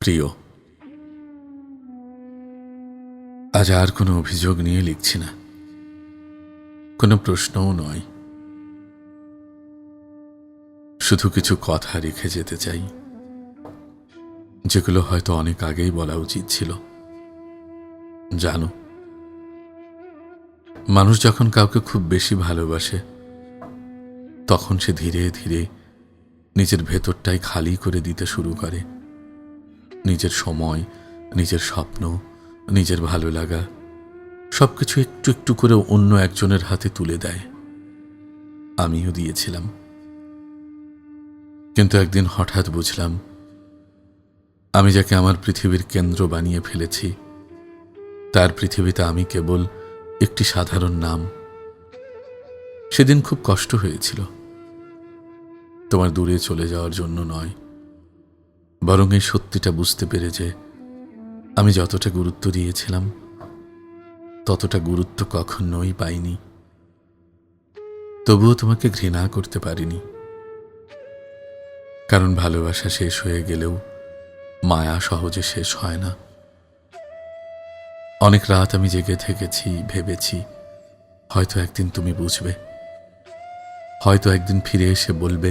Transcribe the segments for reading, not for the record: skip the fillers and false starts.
প্রিয়, আজ আর কোনো অভিযোগ নিয়ে লিখছি না, কোনো প্রশ্নও নয়। শুধু কিছু কথা রেখে যেতে চাই, যেগুলো হয়তো অনেক আগেই বলা উচিত ছিল। জানো, মানুষ যখন কাউকে খুব বেশি ভালোবাসে, তখন সে ধীরে ধীরে নিজের ভেতরটাই খালি করে দিতে শুরু করে। নিজের সময়, নিজের স্বপ্ন, নিজের ভালো লাগা সবকিছু একটু একটু করে অন্য একজনের হাতে তুলে দেয়। আমিও দিয়েছিলাম, কিন্তু একদিন হঠাৎ বুঝলাম, আমি যাকে আমার পৃথিবীর কেন্দ্র বানিয়ে ফেলেছি, তার পৃথিবীতে আমি কেবল একটি সাধারণ নাম। সেদিন খুব কষ্ট হয়েছিল, তোমার দূরে চলে যাওয়ার জন্য নয়, বরং এই সত্যিটা বুঝতে পেরে যে আমি যতটা গুরুত্ব দিয়েছিলাম, ততটা গুরুত্ব কখনোই পাইনি। তবুও তোমাকে ঘৃণা করতে পারিনি, কারণ ভালোবাসা শেষ হয়ে গেলেও মায়া সহজে শেষ হয় না। অনেক রাত আমি জেগে থেকেছি, ভেবেছি হয়তো একদিন তুমি বুঝবে, হয়তো একদিন ফিরে এসে বলবে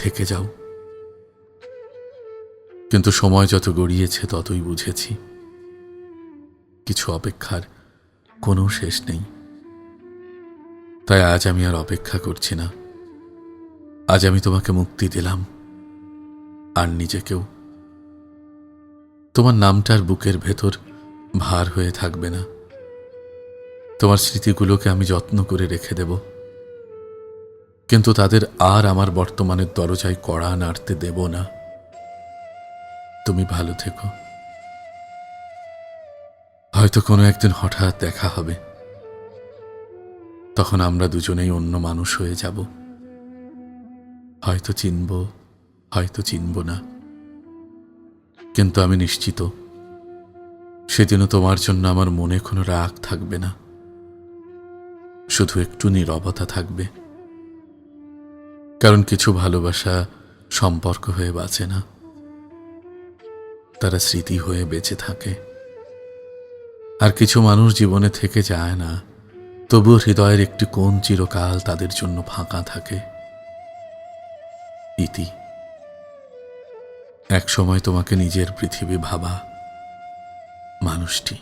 থেকে যাও। কিন্তু সময় যত গড়িয়েছে ততই বুঝেছি কিছু অপেক্ষার কোনো শেষ নেই। তাই আজ আমি আর অপেক্ষা করছি না। আজ আমি তোমাকে মুক্তি দিলাম, আর নিজেকেও। তোমার নামটার বুকের ভেতর ভার হয়ে থাকবে না। তোমার স্মৃতিগুলোকে আমি যত্ন করে রেখে দেব, কিন্তু তাদের আর আমার বর্তমানের দরজায় কড়া নাড়তে দেব না। তুমি ভালো থেকো। হয়তো কোনো একদিন হঠাৎ দেখা হবে, তখন আমরা দুজনেই অন্য মানুষ হয়ে যাব। হয়তো চিনব, হয়তো চিনব না, কিন্তু আমি নিশ্চিত সেদিনও তোমার জন্য আমার মনে কোনো রাগ থাকবে না, শুধু একটু নীরবতা থাকবে। কারণ কিছু ভালোবাসা সম্পর্ক হয়ে বাঁচে না, তারা স্মৃতি হয়ে বেঁচে থাকে। আর কিছু মানুষ জীবনে থেকে যায় না, তবুও হৃদয়ের একটি কোণ চিরকাল তাদের জন্য ফাঁকা থাকে। ইতি। এক সময় তোমাকে নিজের পৃথিবী ভাবা মানুষটি।